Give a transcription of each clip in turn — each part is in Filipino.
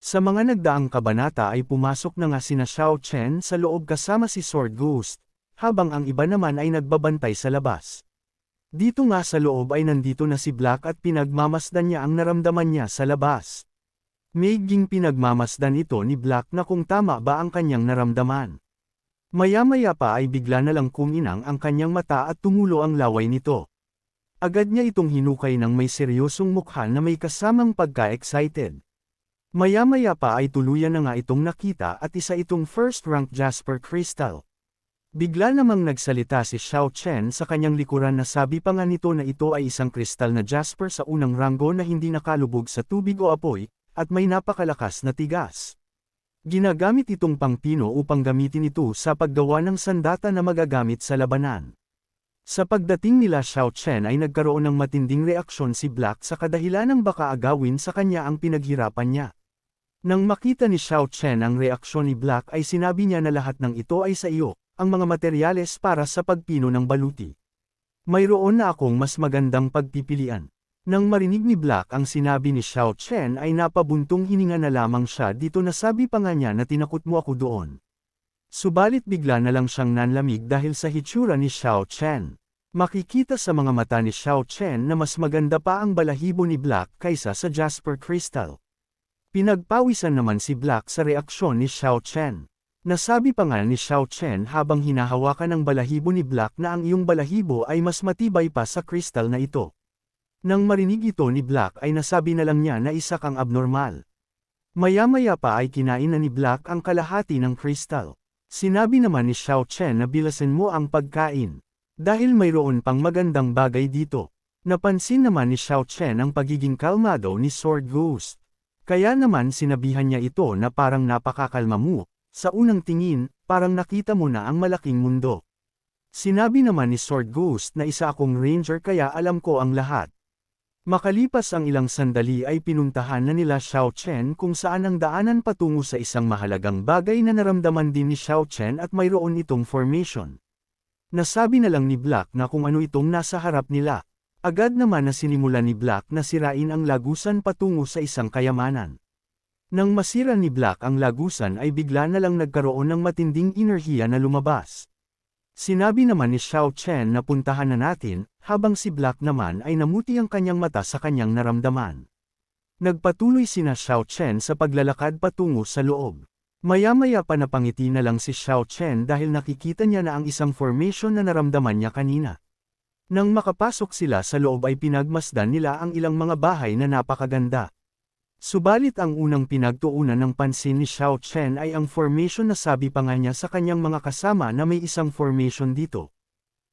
Sa mga nagdaang kabanata ay pumasok na nga sina Xiao Chen sa loob kasama si Sword Ghost, habang ang iba naman ay nagbabantay sa labas. Dito nga sa loob ay nandito na si Black at pinagmamasdan niya ang naramdaman niya sa labas. Maiging pinagmamasdan ito ni Black na kung tama ba ang kanyang naramdaman. Maya-maya pa ay bigla na lang kuminang ang kanyang mata at tumulo ang laway nito. Agad niya itong hinukay ng may seryosong mukha na may kasamang pagka-excited. Maya-maya pa ay tuluyan na nga itong nakita at isa itong first-rank Jasper Crystal. Bigla namang nagsalita si Xiao Chen sa kanyang likuran na sabi pa nga nito na ito ay isang kristal na Jasper sa unang ranggo na hindi nakalubog sa tubig o apoy, at may napakalakas na tigas. Ginagamit itong pangpino upang gamitin ito sa paggawa ng sandata na magagamit sa labanan. Sa pagdating nila Xiao Chen ay nagkaroon ng matinding reaksyon si Black sa kadahilanang baka agawin sa kanya ang pinaghirapan niya. Nang makita ni Xiao Chen ang reaksyon ni Black ay sinabi niya na lahat ng ito ay sa iyo, ang mga materyales para sa pagpino ng baluti. Mayroon na akong mas magandang pagpipilian. Nang marinig ni Black ang sinabi ni Xiao Chen ay napabuntong hininga na lamang siya dito na sabi pa nga niya na tinakot mo ako doon. Subalit bigla na lang siyang nanlamig dahil sa hitsura ni Xiao Chen. Makikita sa mga mata ni Xiao Chen na mas maganda pa ang balahibo ni Black kaysa sa Jasper Crystal. Pinagpawisan naman si Black sa reaksyon ni Xiao Chen. Nasabi pa nga ni Xiao Chen habang hinahawakan ang balahibo ni Black na ang iyong balahibo ay mas matibay pa sa crystal na ito. Nang marinig ito ni Black ay nasabi na lang niya na isa kang abnormal. Maya-maya pa ay kinain na ni Black ang kalahati ng crystal. Sinabi naman ni Xiao Chen na bilasin mo ang pagkain. Dahil mayroon pang magandang bagay dito. Napansin naman ni Xiao Chen ang pagiging kalmado ni Sword Ghost. Kaya naman sinabihan niya ito na parang napakakalma mo. Sa unang tingin, parang nakita mo na ang malaking mundo. Sinabi naman ni Sword Ghost na isa akong ranger kaya alam ko ang lahat. Makalipas ang ilang sandali ay pinuntahan na nila Xiao Chen kung saan ang daanan patungo sa isang mahalagang bagay na naramdaman din ni Xiao Chen at mayroon itong formation. Nasabi na lang ni Black na kung ano itong nasa harap nila. Agad naman na sinimulan ni Black na sirain ang lagusan patungo sa isang kayamanan. Nang masira ni Black ang lagusan ay bigla na lang nagkaroon ng matinding enerhiya na lumabas. Sinabi naman ni Xiao Chen na puntahan na natin, habang si Black naman ay namuti ang kanyang mata sa kanyang naramdaman. Nagpatuloy sina Xiao Chen sa paglalakad patungo sa loob. Maya-maya pa napangiti na lang si Xiao Chen dahil nakikita niya na ang isang formation na naramdaman niya kanina. Nang makapasok sila sa loob ay pinagmasdan nila ang ilang mga bahay na napakaganda. Subalit ang unang pinagtuunan ng pansin ni Xiao Chen ay ang formation na sabi pa nga niya sa kanyang mga kasama na may isang formation dito.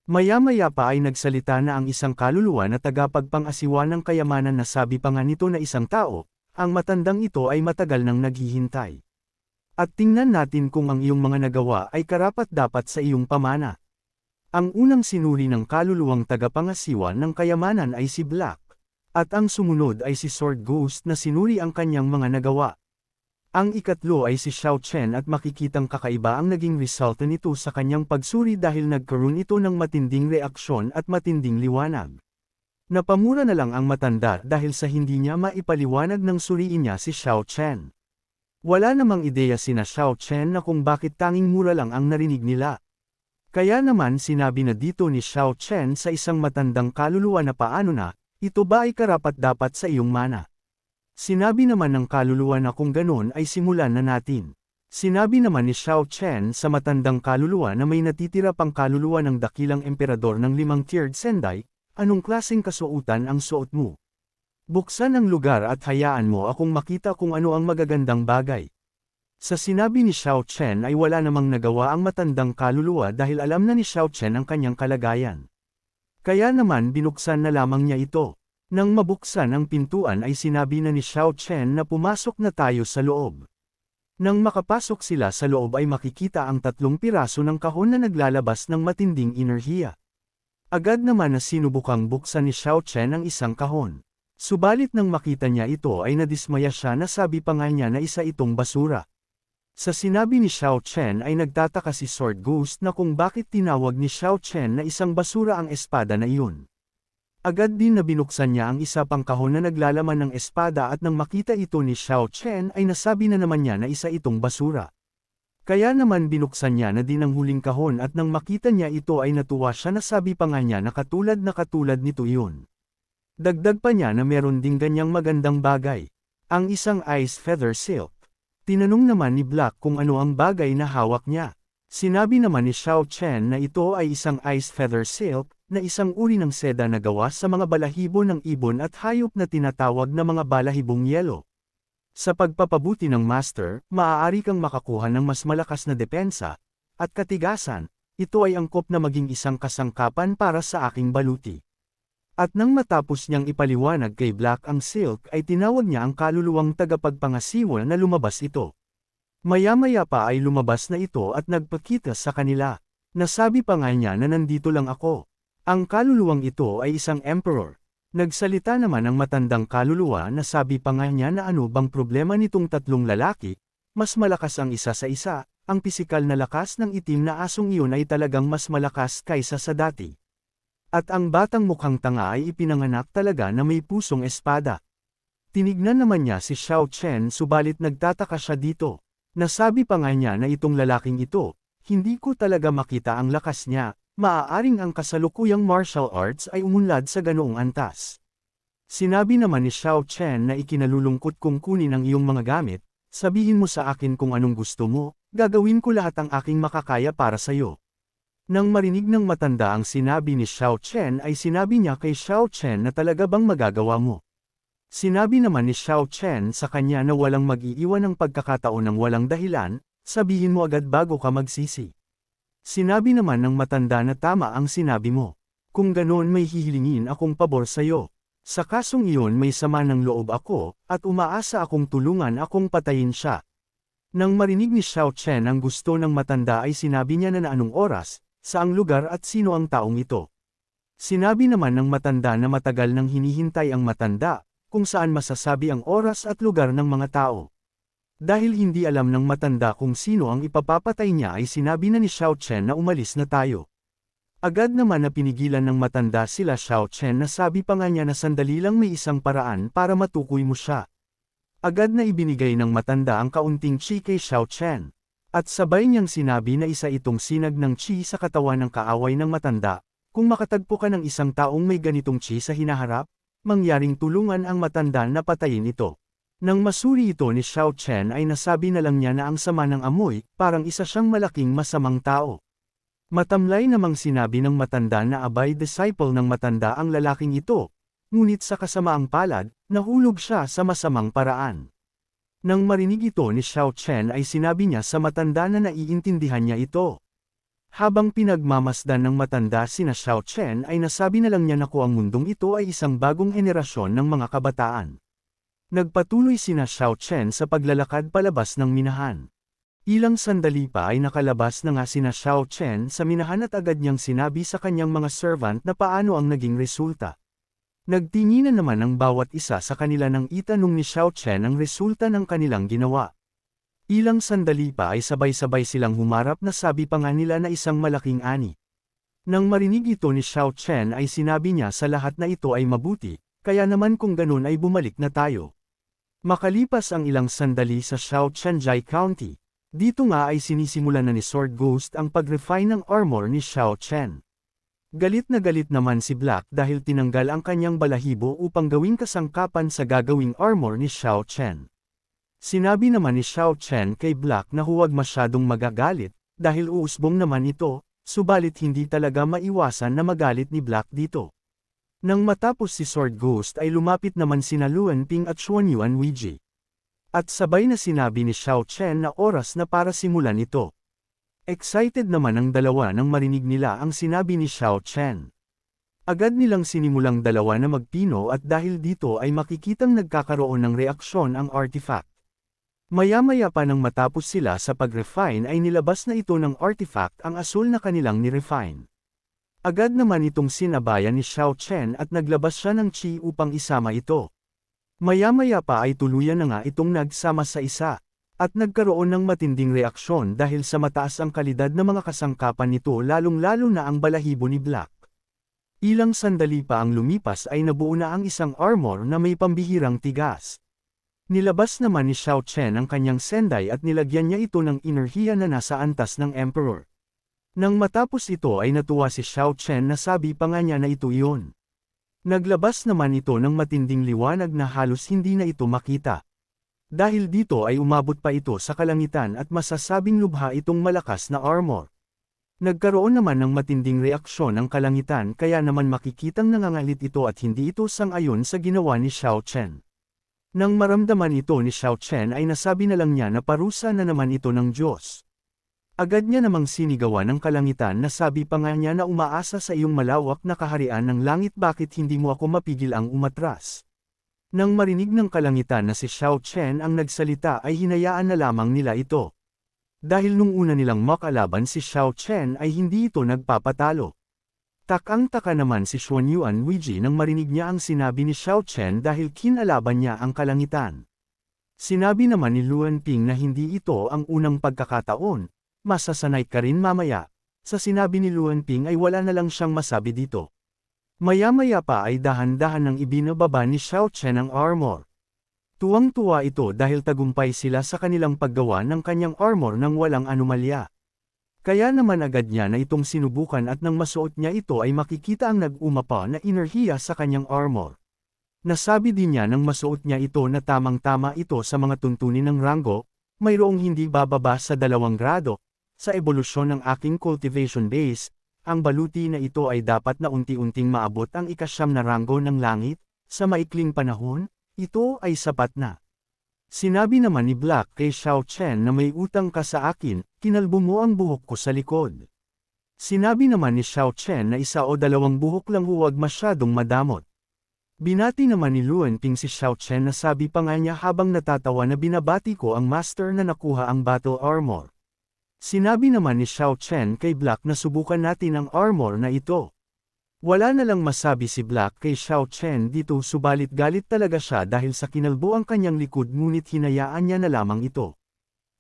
Maya-maya pa ay nagsalita na ang isang kaluluwa na tagapagpang-asiwa ng kayamanan na sabi pa nga nito na isang tao, ang matandang ito ay matagal nang naghihintay. At tingnan natin kung ang iyong mga nagawa ay karapat-dapat sa iyong pamana. Ang unang sinuri ng kaluluwang tagapangasiwa ng kayamanan ay si Black. At ang sumunod ay si Sword Ghost na sinuri ang kanyang mga nagawa. Ang ikatlo ay si Xiao Chen at makikitang kakaiba ang naging resulta nito sa kanyang pagsuri dahil nagkaroon ito ng matinding reaksyon at matinding liwanag. Napamura na lang ang matanda dahil sa hindi niya maipaliwanag ng suriin niya si Xiao Chen. Wala namang ideya sina Xiao Chen na kung bakit tanging mura lang ang narinig nila. Kaya naman sinabi na dito ni Xiao Chen sa isang matandang kaluluwa na paano na, ito ba ay karapat-dapat sa iyong mana? Sinabi naman ng kaluluwa na kung ganon ay simulan na natin. Sinabi naman ni Xiao Chen sa matandang kaluluwa na may natitira pang kaluluwa ng dakilang emperador ng 5-tiered Sendai, anong klaseng kasuotan ang suot mo? Buksan ang lugar at hayaan mo akong makita kung ano ang magagandang bagay. Sa sinabi ni Xiao Chen ay wala namang nagawa ang matandang kaluluwa dahil alam na ni Xiao Chen ang kanyang kalagayan. Kaya naman binuksan na lamang niya ito. Nang mabuksan ang pintuan ay sinabi na ni Xiao Chen na pumasok na tayo sa loob. Nang makapasok sila sa loob ay makikita ang 3 piraso ng kahon na naglalabas ng matinding enerhiya. Agad naman na sinubukang buksan ni Xiao Chen ang isang kahon. Subalit nang makita niya ito ay nadismaya siya na sabi pa nga niya na isa itong basura. Sa sinabi ni Xiao Chen ay nagtataka si Sword Ghost na kung bakit tinawag ni Xiao Chen na isang basura ang espada na iyon. Agad din na binuksan niya ang isa pang kahon na naglalaman ng espada at nang makita ito ni Xiao Chen ay nasabi na naman niya na isa itong basura. Kaya naman binuksan niya na din ang huling kahon at nang makita niya ito ay natuwa siya, nasabi pa nga niya na katulad nito iyon. Dagdag pa niya na meron ding ganyang magandang bagay. Ang isang ice feather silk. Tinanong naman ni Black kung ano ang bagay na hawak niya. Sinabi naman ni Xiao Chen na ito ay isang ice feather silk, na isang uri ng seda na gawa sa mga balahibo ng ibon at hayop na tinatawag na mga balahibong yelo. Sa pagpapabuti ng master, maaari kang makakuha ng mas malakas na depensa at katigasan. Ito ay angkop na maging isang kasangkapan para sa aking baluti. At nang matapos niyang ipaliwanag kay Black ang silk ay tinawag niya ang kaluluwang tagapagpangasiwa na lumabas ito. Maya-maya pa ay lumabas na ito at nagpakita sa kanila. Nasabi pa nga niya na nandito lang ako. Ang kaluluwang ito ay isang emperor. Nagsalita naman ang matandang kaluluwa na sabi pa nga niya na ano bang problema nitong tatlong lalaki, mas malakas ang isa sa isa, ang pisikal na lakas ng itim na asong iyon ay talagang mas malakas kaysa sa dati. At ang batang mukhang tanga ay ipinanganak talaga na may pusong espada. Tinignan naman niya si Xiao Chen subalit nagtataka siya dito. Nasabi pa nga niya na itong lalaking ito, hindi ko talaga makita ang lakas niya. Maaaring ang kasalukuyang martial arts ay umunlad sa ganoong antas. Sinabi naman ni Xiao Chen na ikinalulungkot kong kunin ang iyong mga gamit, sabihin mo sa akin kung anong gusto mo, gagawin ko lahat ang aking makakaya para sa iyo. Nang marinig ng matanda ang sinabi ni Xiao Chen ay sinabi niya kay Xiao Chen na talaga bang magagawa mo. Sinabi naman ni Xiao Chen sa kanya na walang mag-iiwan ng pagkakataon ng walang dahilan, sabihin mo agad bago ka magsisi. Sinabi naman ng matanda na tama ang sinabi mo. Kung ganoon may hihilingin akong pabor sa iyo. Sa kasong iyon may sama ng loob ako, at umaasa akong tulungan akong patayin siya. Nang marinig ni Xiao Chen ang gusto ng matanda ay sinabi niya na anong oras, saang lugar at sino ang taong ito. Sinabi naman ng matanda na matagal nang hinihintay ang matanda, kung saan masasabi ang oras at lugar ng mga tao. Dahil hindi alam ng matanda kung sino ang ipapapatay niya ay sinabi na ni Xiao Chen na umalis na tayo. Agad naman na pinigilan ng matanda sila Xiao Chen na sabi pa nga niya na sandali lang may isang paraan para matukoy mo siya. Agad na ibinigay ng matanda ang kaunting chi kay Xiao Chen. At sabay niyang sinabi na isa itong sinag ng chi sa katawan ng kaaway ng matanda. Kung makatagpo ka ng isang taong may ganitong chi sa hinaharap, mangyaring tulungan ang matanda na patayin ito. Nang masuri ito ni Xiao Chen ay nasabi na lang niya na ang sama ng amoy, parang isa siyang malaking masamang tao. Matamlay namang sinabi ng matanda na abay disciple ng matanda ang lalaking ito, ngunit sa kasamaang palad, nahulog siya sa masamang paraan. Nang marinig ito ni Xiao Chen ay sinabi niya sa matanda na naiintindihan niya ito. Habang pinagmamasdan ng matanda sina Xiao Chen ay nasabi na lang niya na ang mundong ito ay isang bagong henerasyon ng mga kabataan. Nagpatuloy sina Xiao Chen sa paglalakad palabas ng minahan. Ilang sandali pa ay nakalabas na nga sina Xiao Chen sa minahan at agad niyang sinabi sa kanyang mga servant na paano ang naging resulta. Nagtinginan naman ang bawat isa sa kanila nang itanong ni Xiao Chen ang resulta ng kanilang ginawa. Ilang sandali pa ay sabay-sabay silang humarap na sabi pa nga nila na isang malaking ani. Nang marinig ito ni Xiao Chen ay sinabi niya sa lahat na ito ay mabuti, kaya naman kung ganun ay bumalik na tayo. Makalipas ang ilang sandali sa Xiaochenjai County, dito nga ay sinisimulan na ni Sword Ghost ang pag-refine ng armor ni Xiao Chen. Galit na galit naman si Black dahil tinanggal ang kanyang balahibo upang gawing kasangkapan sa gagawing armor ni Xiao Chen. Sinabi naman ni Xiao Chen kay Black na huwag masyadong magagalit, dahil uusbong naman ito, subalit hindi talaga maiwasan na magalit ni Black dito. Nang matapos si Sword Ghost ay lumapit naman sina Luan Ping at Xuan Yuan Weiji. At sabay na sinabi ni Xiao Chen na oras na para simulan ito. Excited naman ang dalawa nang marinig nila ang sinabi ni Xiao Chen. Agad nilang sinimulang dalawa na magpino at dahil dito ay makikitang nagkakaroon ng reaksyon ang artifact. Maya-maya pa nang matapos sila sa pag-refine ay nilabas na ito ng artifact ang asul na kanilang ni-refine. Agad naman itong sinabayan ni Xiao Chen at naglabas siya ng chi upang isama ito. Maya-maya pa ay tuluyan na nga itong nagsama sa isa, at nagkaroon ng matinding reaksyon dahil sa mataas ang kalidad ng mga kasangkapan nito lalong-lalo na ang balahibo ni Black. Ilang sandali pa ang lumipas ay nabuo na ang isang armor na may pambihirang tigas. Nilabas naman ni Xiao Chen ang kanyang sendai at nilagyan niya ito ng enerhiya na nasa antas ng Emperor. Nang matapos ito ay natuwa si Xiao Chen na sabi pa nga niya na ito iyon. Naglabas naman ito ng matinding liwanag na halos hindi na ito makita. Dahil dito ay umabot pa ito sa kalangitan at masasabing lubha itong malakas na armor. Nagkaroon naman ng matinding reaksyon ang kalangitan kaya naman makikitang nangangalit ito at hindi ito sang-ayon sa ginawa ni Xiao Chen. Nang maramdaman ito ni Xiao Chen ay nasabi na lang niya na parusa na naman ito ng Diyos. Agad niya namang sinigawan ng kalangitan na sabi pa nga niya na umaasa sa iyong malawak na kaharian ng langit bakit hindi mo ako mapigil ang umatras. Nang marinig ng kalangitan na si Xiao Chen ang nagsalita ay hinayaan na lamang nila ito. Dahil nung una nilang makalaban si Xiao Chen ay hindi ito nagpapatalo. Takang-taka naman si Xuanyuan Weiji nang marinig niya ang sinabi ni Xiao Chen dahil kinalaban niya ang kalangitan. Sinabi naman ni Luan Ping na hindi ito ang unang pagkakataon, masasanay ka rin mamaya. Sa sinabi ni Luan Ping ay wala na lang siyang masabi dito. Maya-maya pa ay dahan-dahan nang ibinababa ni Xiao Chen ang armor. Tuwang-tuwa ito dahil tagumpay sila sa kanilang paggawa ng kanyang armor nang walang anomalya. Kaya naman agad niya na itong sinubukan at nang masuot niya ito ay makikita ang nag-umapa na enerhiya sa kanyang armor. Nasabi din niya nang masuot niya ito na tamang-tama ito sa mga tuntunin ng ranggo, mayroong hindi bababa sa 2 grado. Sa ebolusyon ng aking cultivation base, ang baluti na ito ay dapat na unti-unting maabot ang ika-9 na ranggo ng langit, sa maikling panahon, ito ay sapat na. Sinabi naman ni Black kay Xiao Chen na may utang ka sa akin, kinalbo mo ang buhok ko sa likod. Sinabi naman ni Xiao Chen na 1 o 2 buhok lang huwag masyadong madamot. Binati naman ni Luan Ping si Xiao Chen na sabi pa nga niya habang natatawa na binabati ko ang master na nakuha ang battle armor. Sinabi naman ni Xiao Chen kay Black na subukan natin ang armor na ito. Wala na lang masabi si Black kay Xiao Chen dito subalit galit talaga siya dahil sa kinalbo ang kanyang likod ngunit hinayaan niya na lamang ito.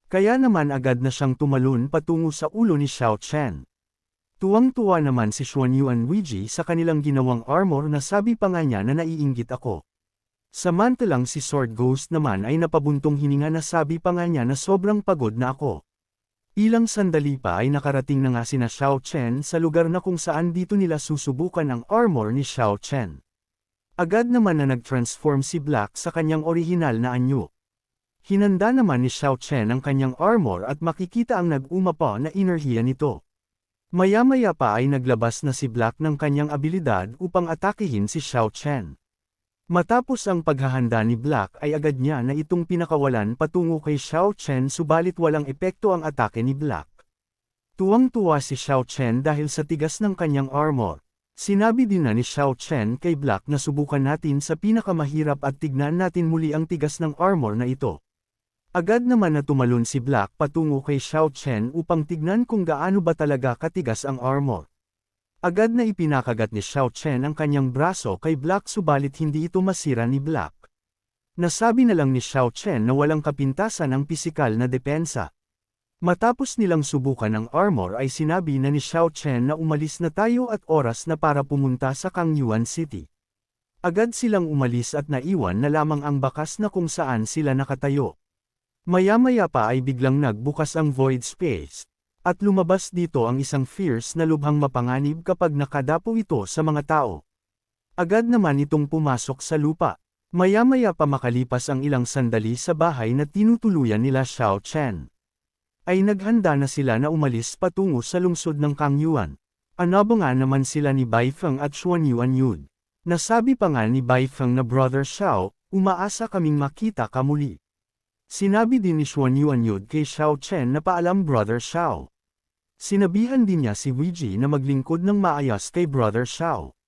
Kaya naman agad na siyang tumalon patungo sa ulo ni Xiao Chen. Tuwang-tuwa naman si Xuanyuan Weiji sa kanilang ginawang armor na sabi pa nga niya na naiinggit ako. Samantalang si Sword Ghost naman ay napabuntong hininga na sabi pa nga niya na sobrang pagod na ako. Ilang sandali pa ay nakarating na nga sina Xiao Chen sa lugar na kung saan dito nila susubukan ang armor ni Xiao Chen. Agad naman na nag-transform si Black sa kanyang orihinal na anyo. Hinanda naman ni Xiao Chen ang kanyang armor at makikita ang nag-umapa na enerhiya nito. Maya-maya pa ay naglabas na si Black ng kanyang abilidad upang atakihin si Xiao Chen. Matapos ang paghahanda ni Black ay agad niya na itong pinakawalan patungo kay Xiao Chen subalit walang epekto ang atake ni Black. Tuwang-tuwa si Xiao Chen dahil sa tigas ng kanyang armor. Sinabi din na ni Xiao Chen kay Black na subukan natin sa pinakamahirap at tignan natin muli ang tigas ng armor na ito. Agad naman na tumalon si Black patungo kay Xiao Chen upang tignan kung gaano ba talaga katigas ang armor. Agad na ipinakagat ni Xiao Chen ang kanyang braso kay Black subalit hindi ito masira ni Black. Nasabi na lang ni Xiao Chen na walang kapintasan ang pisikal na depensa. Matapos nilang subukan ang armor ay sinabi na ni Xiao Chen na umalis na tayo at oras na para pumunta sa Kangyuan City. Agad silang umalis at naiwan na lamang ang bakas na kung saan sila nakatayo. Maya-maya pa ay biglang nagbukas ang void space. At lumabas dito ang isang fierce na lubhang mapanganib kapag nakadapo ito sa mga tao. Agad naman itong pumasok sa lupa. Maya-maya pa makalipas ang ilang sandali sa bahay na tinutuluyan nila Xiao Chen. Ay naghanda na sila na umalis patungo sa lungsod ng Kangyuan. Anabangan naman sila ni Bai Feng at Xuanyuan Yud. Nasabi pa nga ni Bai Feng na Brother Xiao, umaasa kaming makita ka muli. Sinabi din ni Xuanyuan Yud kay Xiao Chen na paalam Brother Xiao. Sinabihan din niya si Weiji na maglingkod ng maayos kay Brother Xiao.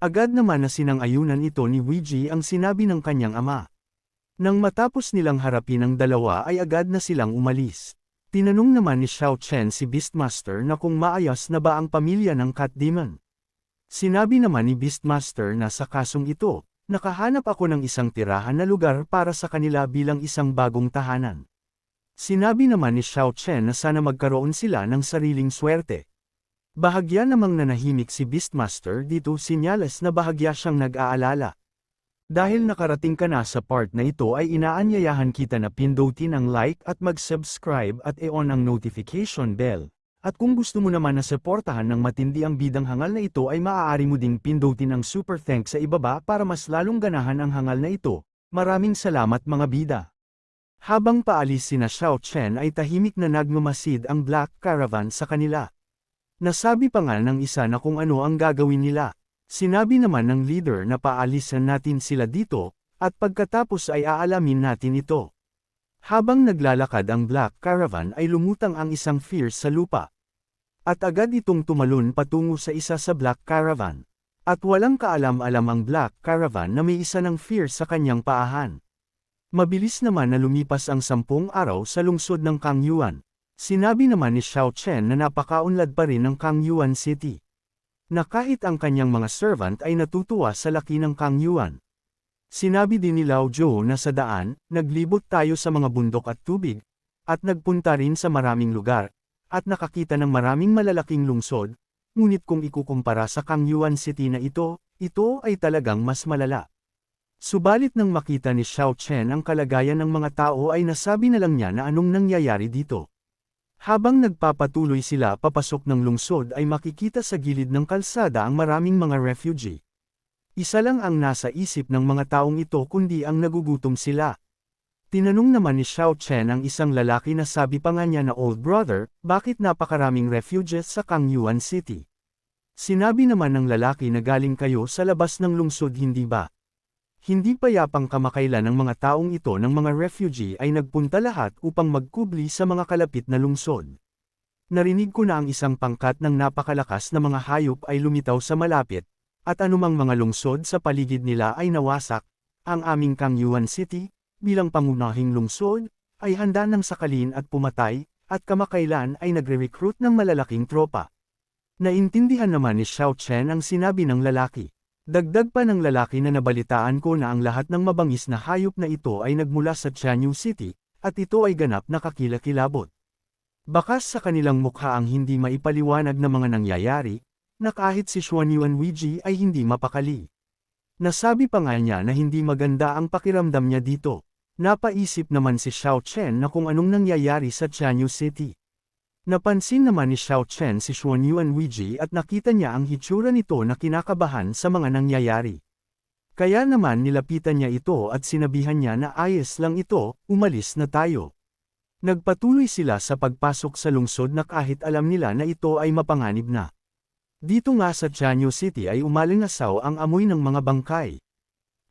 Agad naman na sinang-ayunan ito ni Weiji ang sinabi ng kanyang ama. Nang matapos nilang harapin ang dalawa ay agad na silang umalis. Tinanong naman ni Xiao Chen si Beastmaster na kung maayos na ba ang pamilya ng Cat Demon. Sinabi naman ni Beastmaster na sa kasong ito, nakahanap ako ng isang tirahan na lugar para sa kanila bilang isang bagong tahanan. Sinabi naman ni Xiao Chen na sana magkaroon sila ng sariling swerte. Bahagya namang nanahimik si Beastmaster dito, sinyales na bahagya siyang nag-aalala. Dahil nakarating ka na sa part na ito ay inaanyayahan kita na pindutin ang like at mag-subscribe at i-on ang notification bell. At kung gusto mo naman na suportahan ng matindi ang bidang hangal na ito ay maaari mo ding pindutin ang super thanks sa ibaba para mas lalong ganahan ang hangal na ito. Maraming salamat mga bida. Habang paalis sina Xiao Chen ay tahimik na nagmamasid ang Black Caravan sa kanila. Nasabi pa nga ng isa na kung ano ang gagawin nila. Sinabi naman ng leader na paalisan natin sila dito, at pagkatapos ay aalamin natin ito. Habang naglalakad ang Black Caravan ay lumutang ang isang fierce sa lupa. At agad itong tumalon patungo sa isa sa Black Caravan. At walang kaalam-alam ang Black Caravan na may isa ng fierce sa kanyang paahan. Mabilis naman na lumipas ang 10 araw sa lungsod ng Kangyuan. Sinabi naman ni Xiao Chen na napakaunlad pa rin ng Kangyuan City. Na kahit ang kanyang mga servant ay natutuwa sa laki ng Kangyuan. Sinabi din ni Lao Zhou na sa daan, naglibot tayo sa mga bundok at tubig, at nagpunta rin sa maraming lugar, at nakakita ng maraming malalaking lungsod, ngunit kung ikukumpara sa Kangyuan City na ito ay talagang mas malala. Subalit nang makita ni Xiao Chen ang kalagayan ng mga tao ay nasabi na lang niya na anong nangyayari dito. Habang nagpapatuloy sila papasok ng lungsod ay makikita sa gilid ng kalsada ang maraming mga refugee. Isa lang ang nasa isip ng mga taong ito kundi ang nagugutom sila. Tinanong naman ni Xiao Chen ang isang lalaki na sabi pa nga niya na old brother, bakit napakaraming refugees sa Kangyuan City? Sinabi naman ng lalaki na galing kayo sa labas ng lungsod hindi ba? Hindi payapang kamakailan ng mga taong ito ng mga refugee ay nagpunta lahat upang magkubli sa mga kalapit na lungsod. Narinig ko na ang isang pangkat ng napakalakas na mga hayop ay lumitaw sa malapit, at anumang mga lungsod sa paligid nila ay nawasak. Ang aming Kangyuan City, bilang pangunahing lungsod, ay handa ng sakalin at pumatay, at kamakailan ay nagre-recruit ng malalaking tropa. Naintindihan naman ni Xiao Chen ang sinabi ng lalaki. Dagdag pa ng lalaki na nabalitaan ko na ang lahat ng mabangis na hayop na ito ay nagmula sa Tianyu City, at ito ay ganap na kakilakilabot. Bakas sa kanilang mukha ang hindi maipaliwanag na mga nangyayari, na kahit si Xuanyuan Weiji ay hindi mapakali. Nasabi pa nga niya na hindi maganda ang pakiramdam niya dito. Napaisip naman si Xiao Chen na kung anong nangyayari sa Tianyu City. Napansin naman ni Xiao Chen si Xuanyuan Weiji at nakita niya ang hitsura nito na kinakabahan sa mga nangyayari. Kaya naman nilapitan niya ito at sinabihan niya na ayos lang ito, umalis na tayo. Nagpatuloy sila sa pagpasok sa lungsod na kahit alam nila na ito ay mapanganib na. Dito nga sa Tianyu City ay umalingasaw ang amoy ng mga bangkay.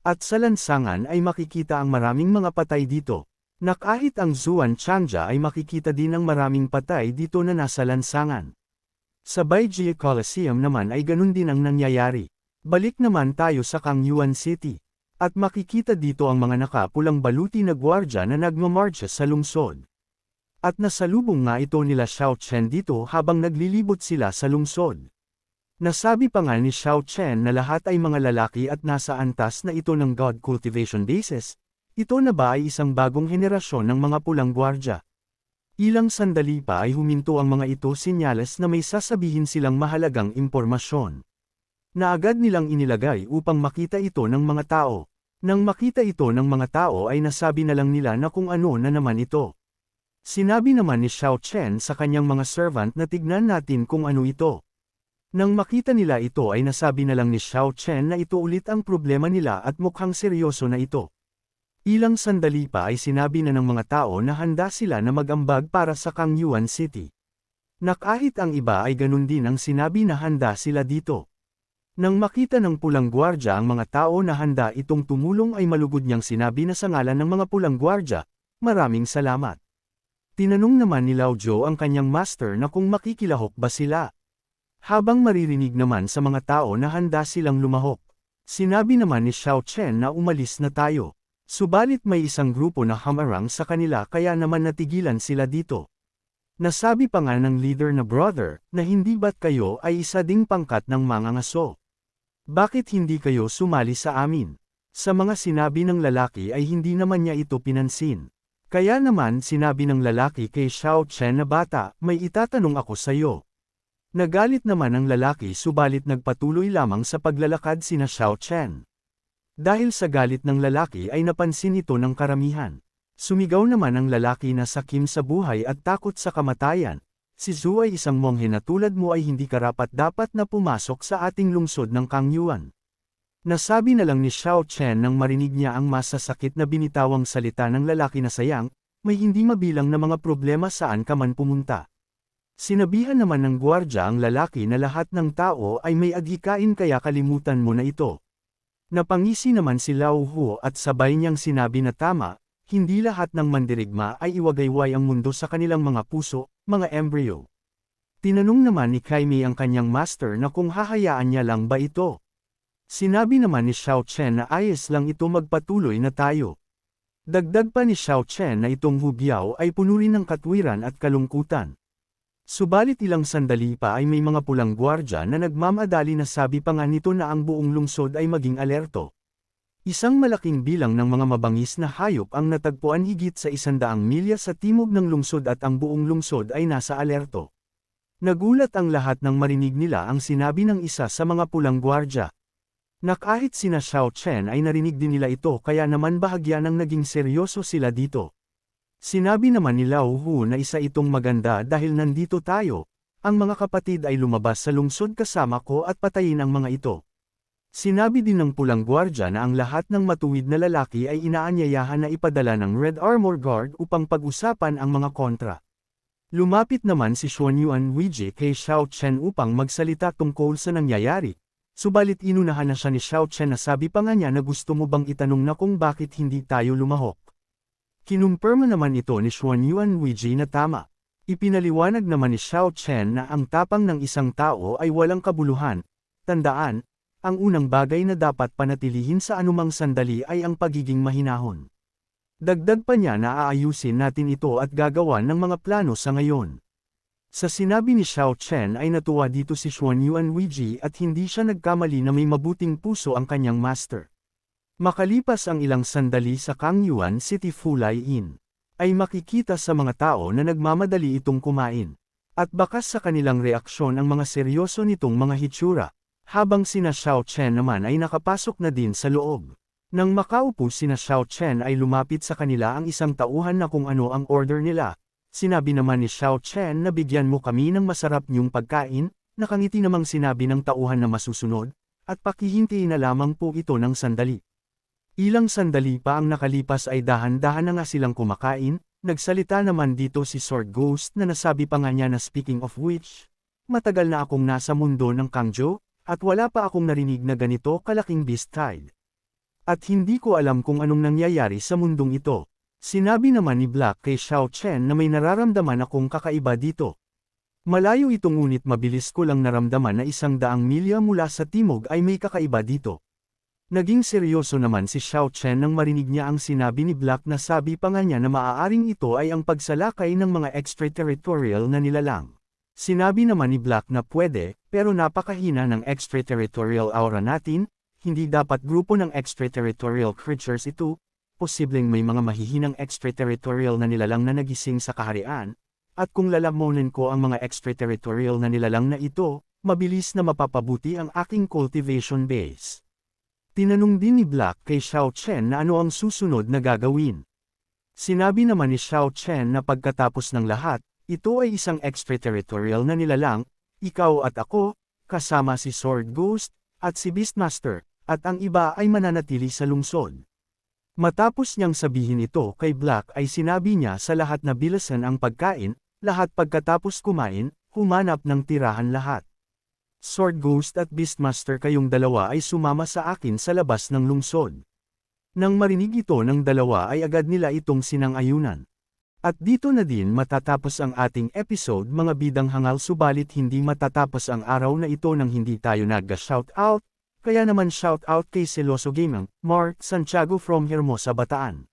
At sa lansangan ay makikita ang maraming mga patay dito. Na kahit ang Zuan Changja ay makikita din ang maraming patay dito na nasa lansangan. Sa Baiji Coliseum naman ay ganun din ang nangyayari. Balik naman tayo sa Kangyuan City. At makikita dito ang mga nakapulang baluti na gwardya na nagmamarcha sa lungsod. At nasalubong nga ito nila Xiao Chen dito habang naglilibot sila sa lungsod. Nasabi pa nga ni Xiao Chen na lahat ay mga lalaki at nasa antas na ito ng God Cultivation Bases. Ito na ba ay isang bagong henerasyon ng mga pulang gwardya? Ilang sandali pa ay huminto ang mga ito, sinyales na may sasabihin silang mahalagang impormasyon. Na agad nilang inilagay upang makita ito ng mga tao. Nang makita ito ng mga tao ay nasabi na lang nila na kung ano na naman ito. Sinabi naman ni Xiao Chen sa kanyang mga servant na tignan natin kung ano ito. Nang makita nila ito ay nasabi na lang ni Xiao Chen na ito ulit ang problema nila at mukhang seryoso na ito. Ilang sandali pa ay sinabi na ng mga tao na handa sila na mag-ambag para sa Kangyuan City. Na kahit ang iba ay ganun din ang sinabi na handa sila dito. Nang makita ng pulang gwardya ang mga tao na handa itong tumulong ay malugod niyang sinabi na sa ngalan ng mga pulang gwardya, maraming salamat. Tinanong naman ni Lao Zhou ang kanyang master na kung makikilahok ba sila. Habang maririnig naman sa mga tao na handa silang lumahok. Sinabi naman ni Xiao Chen na umalis na tayo. Subalit may isang grupo na hamarang sa kanila kaya naman natigilan sila dito. Nasabi pa nga ng leader na brother, na hindi ba't kayo ay isa ding pangkat ng mga ngaso? Bakit hindi kayo sumali sa amin? Sa mga sinabi ng lalaki ay hindi naman niya ito pinansin. Kaya naman sinabi ng lalaki kay Xiao Chen na bata, may itatanong ako sa iyo. Nagalit naman ang lalaki subalit nagpatuloy lamang sa paglalakad sina Xiao Chen. Dahil sa galit ng lalaki ay napansin ito ng karamihan. Sumigaw naman ang lalaki na sakim sa buhay at takot sa kamatayan. Si Zhu ay isang monghe na tulad mo ay hindi karapat-dapat na pumasok sa ating lungsod ng Kangyuan. Nasabi na lang ni Xiao Chen nang marinig niya ang masasakit na binitawang salita ng lalaki na sayang, may hindi mabilang na mga problema saan ka man pumunta. Sinabihan naman ng gwardya ang lalaki na lahat ng tao ay may adhikain kaya kalimutan mo na ito. Napangisi naman si Lao Hu at sabay niyang sinabi na tama, hindi lahat ng mandirigma ay iwagayway ang mundo sa kanilang mga puso, mga embryo. Tinanong naman ni Kai Mei ang kanyang master na kung hahayaan niya lang ba ito. Sinabi naman ni Xiao Chen na ayos lang ito magpatuloy na tayo. Dagdag pa ni Xiao Chen na itong Hu Biao ay puno rin ng katwiran at kalungkutan. Subalit ilang sandali pa ay may mga pulang gwardya na nagmamadali na sabi pa nga nito na ang buong lungsod ay maging alerto. Isang malaking bilang ng mga mabangis na hayop ang natagpuan higit sa 100 milya sa timog ng lungsod at ang buong lungsod ay nasa alerto. Nagulat ang lahat nang marinig nila ang sinabi ng isa sa mga pulang gwardya. Na kahit sina Xiao Chen ay narinig din nila ito kaya naman bahagya nang naging seryoso sila dito. Sinabi naman ni Lao Hu na isa itong maganda dahil nandito tayo, ang mga kapatid ay lumabas sa lungsod kasama ko at patayin ang mga ito. Sinabi din ng pulang gwardya na ang lahat ng matuwid na lalaki ay inaanyayahan na ipadala ng Red Armor Guard upang pag-usapan ang mga kontra. Lumapit naman si Xuanyuan Weijie kay Xiao Chen upang magsalita tungkol sa nangyayari. Subalit inunahan na siya ni Xiao Chen na sabi pa nga niya na gusto mo bang itanong na kung bakit hindi tayo lumahok. Kinumpirma naman ito ni Xuanyuan Weijie na tama. Ipinaliwanag naman ni Xiao Chen na ang tapang ng isang tao ay walang kabuluhan. Tandaan, ang unang bagay na dapat panatilihin sa anumang sandali ay ang pagiging mahinahon. Dagdag pa niya na aayusin natin ito at gagawa ng mga plano sa ngayon. Sa sinabi ni Xiao Chen ay natuwa dito si Xuanyuan Weijie at hindi siya nagkamali na may mabuting puso ang kanyang master. Makalipas ang ilang sandali sa Kangyuan City Fulai Inn, ay makikita sa mga tao na nagmamadali itong kumain. At bakas sa kanilang reaksyon ang mga seryoso nitong mga hitsura, habang sina Xiao Chen naman ay nakapasok na din sa loob. Nang makaupo sina Xiao Chen ay lumapit sa kanila ang isang tauhan na kung ano ang order nila. Sinabi naman ni Xiao Chen na bigyan mo kami ng masarap niyong pagkain, nakangiti namang sinabi ng tauhan na masusunod, at pakihintiin na lamang po ito ng sandali. Ilang sandali pa ang nakalipas ay dahan-dahan na nga silang kumakain, nagsalita naman dito si Sword Ghost na nasabi pa nga niya na speaking of which, matagal na akong nasa mundo ng Kangzhou, at wala pa akong narinig na ganito kalaking beast tide. At hindi ko alam kung anong nangyayari sa mundong ito. Sinabi naman ni Black kay Xiao Chen na may nararamdaman akong kakaiba dito. Malayo ito ngunit mabilis ko lang naramdaman na 100 milya mula sa timog ay may kakaiba dito. Naging seryoso naman si Xiao Chen nang marinig niya ang sinabi ni Black na sabi pa nga niya na maaaring ito ay ang pagsalakay ng mga extraterritorial na nilalang. Sinabi naman ni Black na pwede, pero napakahina ng extraterritorial aura natin, hindi dapat grupo ng extraterritorial creatures ito. Posibleng may mga mahihinang extraterritorial na nilalang na nagising sa kaharian, at kung lalamunin ko ang mga extraterritorial na nilalang na ito, mabilis na mapapabuti ang aking cultivation base. Tinanong din ni Black kay Xiao Chen na ano ang susunod na gagawin. Sinabi naman ni Xiao Chen na pagkatapos ng lahat, ito ay isang extraterritorial na nilalang, ikaw at ako, kasama si Sword Ghost, at si Beastmaster, at ang iba ay mananatili sa lungsod. Matapos niyang sabihin ito kay Black ay sinabi niya sa lahat na bilasan ang pagkain, lahat pagkatapos kumain, humanap ng tirahan lahat. Sword Ghost at Beastmaster kayong dalawa ay sumama sa akin sa labas ng lungsod. Nang marinig ito ng dalawa ay agad nila itong sinang-ayunan. At dito na din matatapos ang ating episode mga bidang hangal subalit hindi matatapos ang araw na ito nang hindi tayo nag-shoutout. Kaya naman shoutout kay Seloso Gaming, Mark Santiago from Hermosa Bataan.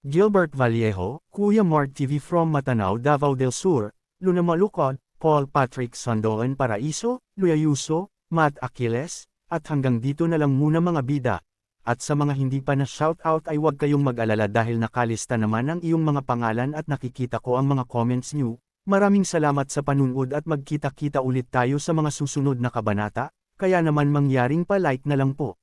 Gilbert Vallejo, Kuya Mark TV from Matanao Davao del Sur, Luna Malukod, Paul Patrick Sandolan Paraiso, Luya Yuso, Matt Aquiles, at hanggang dito na lang muna mga bida. At sa mga hindi pa na shoutout ay huwag kayong mag-alala dahil nakalista naman ang iyong mga pangalan at nakikita ko ang mga comments niyo. Maraming salamat sa panunod at magkita-kita ulit tayo sa mga susunod na kabanata, kaya naman mangyaring pa-like na lang po.